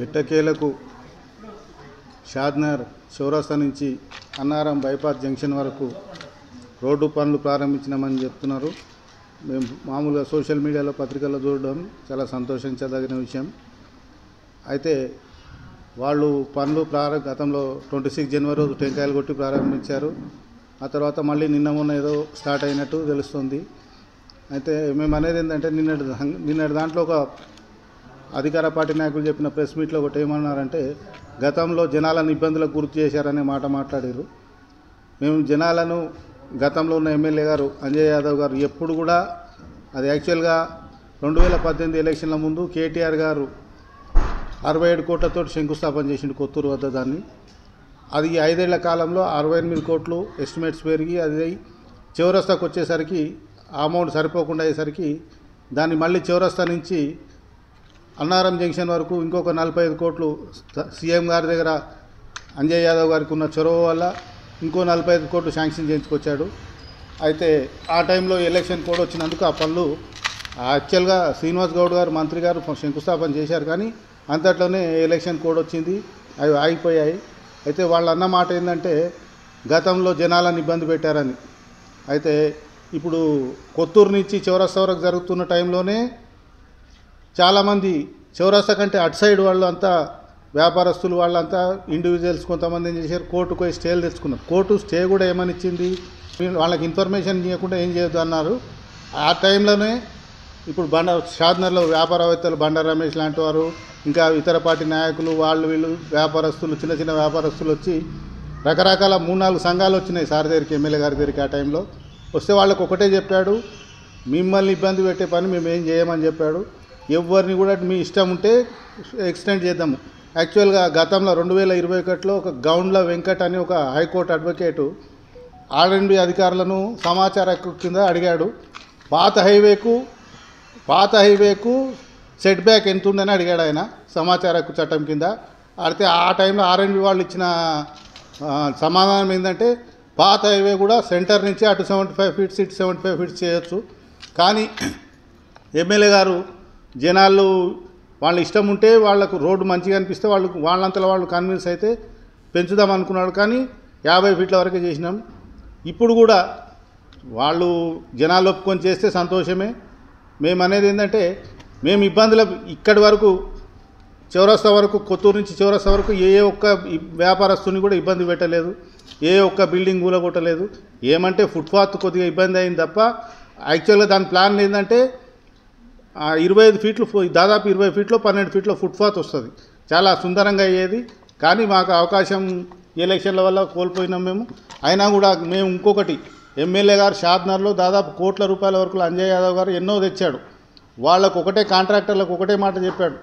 ఎట్టకేలకు షాద్నగర్ చౌరస్తా నుంచి అన్నారం బైపాస్ జంక్షన్ వరకు రోడ్డు పనులు ప్రారంభించినామని చెప్తున్నారు. మేము మామూలుగా సోషల్ మీడియాలో పత్రికల్లో చూడడం చాలా సంతోషించదగిన విషయం. అయితే వాళ్ళు పనులు గతంలో 26 జనవరి రోజు టెంకాయలు కొట్టి ప్రారంభించారు. ఆ తర్వాత మళ్ళీ నిన్న మొన్న ఏదో స్టార్ట్ అయినట్టు తెలుస్తుంది. అయితే మేము అనేది ఏంటంటే నిన్నటి దాంట్లో ఒక అధికార పార్టీ నాయకులు చెప్పిన ప్రెస్ మీట్లో ఒకటి ఏమన్నారంటే, గతంలో జనాలను ఇబ్బందులకు గుర్తు చేశారనే మాట మాట్లాడారు. మేము జనాలను గతంలో ఉన్న ఎమ్మెల్యే గారు అంజయ్ యాదవ్ గారు ఎప్పుడు కూడా అది యాక్చువల్గా 2018 ఎలక్షన్ల ముందు కేటీఆర్ గారు 67 కోట్లతో శంకుస్థాపన చేసిండు కొత్తూరు వద్ద. దాన్ని అది 5 ఏళ్ల కాలంలో 68 కోట్లు ఎస్టిమేట్స్ పెరిగి అది చౌరస్తాకు వచ్చేసరికి ఆ అమౌంట్ సరిపోకుండా అయ్యేసరికి దాన్ని మళ్ళీ చౌరస్తా నుంచి అన్నారం జంక్షన్ వరకు ఇంకొక 45 కోట్లు సీఎం గారి దగ్గర అంజయ్ యాదవ్ గారికి ఉన్న చొరవ వల్ల ఇంకో 45 కోట్లు శాంక్షన్ చేయించుకొచ్చాడు. అయితే ఆ టైంలో ఎలక్షన్ కోడ్ వచ్చినందుకు ఆ పనులు యాక్చువల్గా శ్రీనివాస్ గౌడ్ గారు మంత్రి గారు శంకుస్థాపన చేశారు, కానీ అంతట్లోనే ఎలక్షన్ కోడ్ వచ్చింది, అవి ఆగిపోయాయి. అయితే వాళ్ళు అన్న మాట ఏంటంటే గతంలో జనాలను ఇబ్బంది పెట్టారని. అయితే ఇప్పుడు కొత్తూరు నుంచి చౌరస్తా వరకు జరుగుతున్న టైంలోనే చాలామంది చౌరస్తా కంటే అటు సైడ్ వాళ్ళు అంతా వ్యాపారస్తులు వాళ్ళంతా ఇండివిజువల్స్ కొంతమంది ఏం చేశారు, కోర్టుకు పోయి స్టేలు తెచ్చుకున్నారు. కోర్టు స్టే కూడా ఏమని ఇచ్చింది, వాళ్ళకి ఇన్ఫర్మేషన్ ఇవ్వకుండా ఏం చేయొద్దు అన్నారు. ఆ టైంలోనే ఇప్పుడు షాద్నగర్లో వ్యాపారవేత్తలు బండ రమేష్ లాంటి వారు, ఇంకా ఇతర పార్టీ నాయకులు, వీళ్ళు వ్యాపారస్తులు, చిన్న చిన్న వ్యాపారస్తులు వచ్చి రకరకాల 3-4 సంఘాలు వచ్చినాయి సార్ దగ్గరికి, ఎమ్మెల్యే గారి దగ్గరికి. ఆ టైంలో వస్తే వాళ్ళకు ఒకటే చెప్పాడు, మిమ్మల్ని ఇబ్బంది పెట్టే పని మేము ఏం చేయమని చెప్పాడు. ఎవరిని కూడా మీ ఇష్టం ఉంటే ఎక్స్టెండ్ చేద్దాము. యాక్చువల్గా గతంలో 2021లో ఒక గౌండ్ల వెంకట్ అని ఒక హైకోర్టు అడ్వకేటు ఆర్ఎండ్బి అధికారులను సమాచార హక్కు కింద అడిగాడు, పాత హైవేకు సెట్ బ్యాక్ ఎంత ఉందని అడిగాడు ఆయన సమాచార హక్కు చట్టం కింద. అయితే ఆ టైంలో ఆర్ఎండ్బి వాళ్ళు ఇచ్చిన సమాధానం ఏంటంటే, పాత హైవే కూడా సెంటర్ నుంచి అటు 75 ఫీట్స్ ఇటు 75 ఫీట్స్ చేయొచ్చు, కానీ ఎమ్మెల్యే గారు జనాలు వాళ్ళ ఇష్టం ఉంటే వాళ్ళకు రోడ్డు మంచిగా అనిపిస్తే వాళ్ళంతలో వాళ్ళు కన్విన్స్ అయితే పెంచుదాం అనుకున్నాడు, కానీ 50 ఫీట్ల వరకే చేసినాం. ఇప్పుడు కూడా వాళ్ళు జనాలు ఒప్పుకొని చేస్తే సంతోషమే. మేము అనేది ఏంటంటే, మేము ఇబ్బందులు ఇక్కడి వరకు చౌరస్తా వరకు, కొత్తూరు నుంచి చౌరస్తా వరకు ఏ ఒక్క వ్యాపారస్తుని కూడా ఇబ్బంది పెట్టలేదు, ఏ ఒక్క బిల్డింగ్ కూలగొట్టలేదు. ఏమంటే ఫుట్పాత్ కొద్దిగా ఇబ్బంది అయింది తప్ప, యాక్చువల్గా దాని ప్లాన్ ఏంటంటే 25 ఫీట్లు, దాదాపు 20 ఫీట్లో 12 ఫీట్లో ఫుట్పాత్ వస్తుంది, చాలా సుందరంగా అయ్యేది. కానీ మాకు అవకాశం ఎలక్షన్ల వల్ల కోల్పోయినాం మేము. అయినా కూడా మేము ఇంకొకటి, ఎమ్మెల్యే గారు షాద్నగర్లో దాదాపు కోట్ల రూపాయల వరకు అంజయ్ యాదవ్ గారు ఎన్నో తెచ్చాడు. వాళ్ళకు ఒకటే, కాంట్రాక్టర్లకు ఒకటే మాట చెప్పాడు,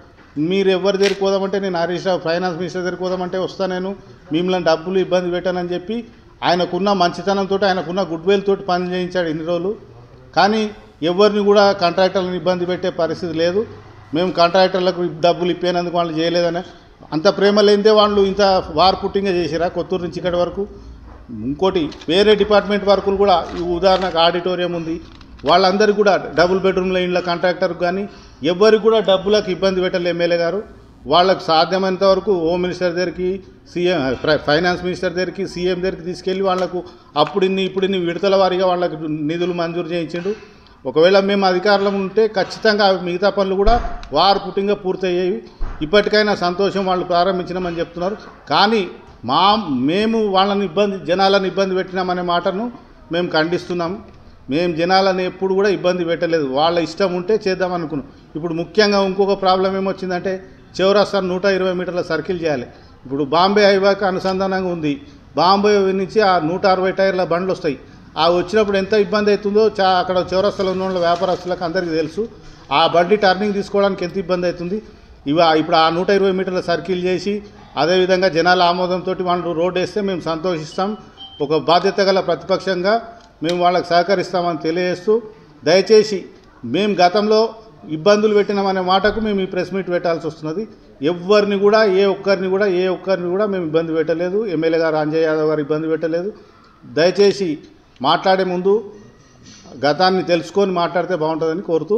మీరు ఎవరి దగ్గరికి పోదామంటే నేను హరీష్ రావు ఫైనాన్స్ మినిస్టర్ దగ్గరికి పోదామంటే వస్తా, నేను మిమ్మల్ని డబ్బులు ఇబ్బంది పెట్టానని చెప్పి ఆయనకున్న మంచితనంతో, ఆయనకున్న గుడ్ విల్ తోటి పని చేయించాడు ఇన్ని రోజులు. కానీ ఎవరిని కూడా కాంట్రాక్టర్లను ఇబ్బంది పెట్టే పరిస్థితి లేదు. మేము కాంట్రాక్టర్లకు డబ్బులు ఇప్పేనందుకు వాళ్ళు చేయలేదని, అంత ప్రేమ లేనిదే వాళ్ళు ఇంత వార్ పుట్టింగ్గా చేసిరా కొత్తూరు నుంచి ఇక్కడి వరకు. ఇంకోటి, వేరే డిపార్ట్మెంట్ వర్కులు కూడా, ఉదాహరణకు ఆడిటోరియం ఉంది, వాళ్ళందరికీ కూడా డబుల్ బెడ్రూమ్ల ఇండ్ల కాంట్రాక్టర్కి కానీ ఎవరికి కూడా డబ్బులకు ఇబ్బంది పెట్టలేదు ఎమ్మెల్యే గారు. వాళ్ళకు సాధ్యమైనంత వరకు హోమ్ మినిస్టర్ దగ్గరికి, ఫైనాన్స్ మినిస్టర్ దగ్గరికి, సీఎం దగ్గరికి తీసుకెళ్ళి వాళ్లకు అప్పుడిన్ని ఇప్పుడిన్ని విడతల వారీగా వాళ్ళకు నిధులు మంజూరు చేయించిండు. ఒకవేళ మేము అధికారంలో ఉంటే ఖచ్చితంగా మిగతా పనులు కూడా వారు పుట్టింగా పూర్తయ్యేవి. ఇప్పటికైనా సంతోషం, వాళ్ళు ప్రారంభించినామని చెప్తున్నారు. కానీ మేము జనాలను ఇబ్బంది పెట్టినామనే మాటను మేము ఖండిస్తున్నాం. మేము జనాలను ఎప్పుడు కూడా ఇబ్బంది పెట్టలేదు, వాళ్ళ ఇష్టం ఉంటే చేద్దాం అనుకున్నాం. ఇప్పుడు ముఖ్యంగా ఇంకొక ప్రాబ్లం ఏమొచ్చిందంటే, చౌరస్తా 120 మీటర్ల సర్కిల్ చేయాలి. ఇప్పుడు బాంబే హైవేకి అనుసంధానంగా ఉంది. బాంబే నుంచి ఆ 160 టైర్ల బండ్లు వస్తాయి. ఆ వచ్చినప్పుడు ఎంత ఇబ్బంది అవుతుందో అక్కడ చౌరస్తాలో ఉన్న వాళ్ళ వ్యాపారస్తులకు అందరికీ తెలుసు. ఆ బండి టర్నింగ్ తీసుకోవడానికి ఎంత ఇబ్బంది అవుతుంది. ఇప్పుడు ఆ 120 మీటర్ల సర్కిల్ చేసి, అదేవిధంగా జనాల ఆమోదంతో వాళ్ళు రోడ్డు వేస్తే మేము సంతోషిస్తాం. ఒక బాధ్యత గల ప్రతిపక్షంగా మేము వాళ్ళకి సహకరిస్తామని తెలియజేస్తూ, దయచేసి మేము గతంలో ఇబ్బందులు పెట్టినామనే మాటకు మేము ఈ ప్రెస్ మీట్ పెట్టాల్సి వస్తున్నది. ఎవరిని కూడా ఏ ఒక్కరిని కూడా మేము ఇబ్బంది పెట్టలేదు. ఎమ్మెల్యే గారు అంజయ్ యాదవ్ గారు ఇబ్బంది పెట్టలేదు. దయచేసి మాట్లాడే ముందు గతాన్ని తెలుసుకొని మాట్లాడితే బాగుంటుందని కోరుతూ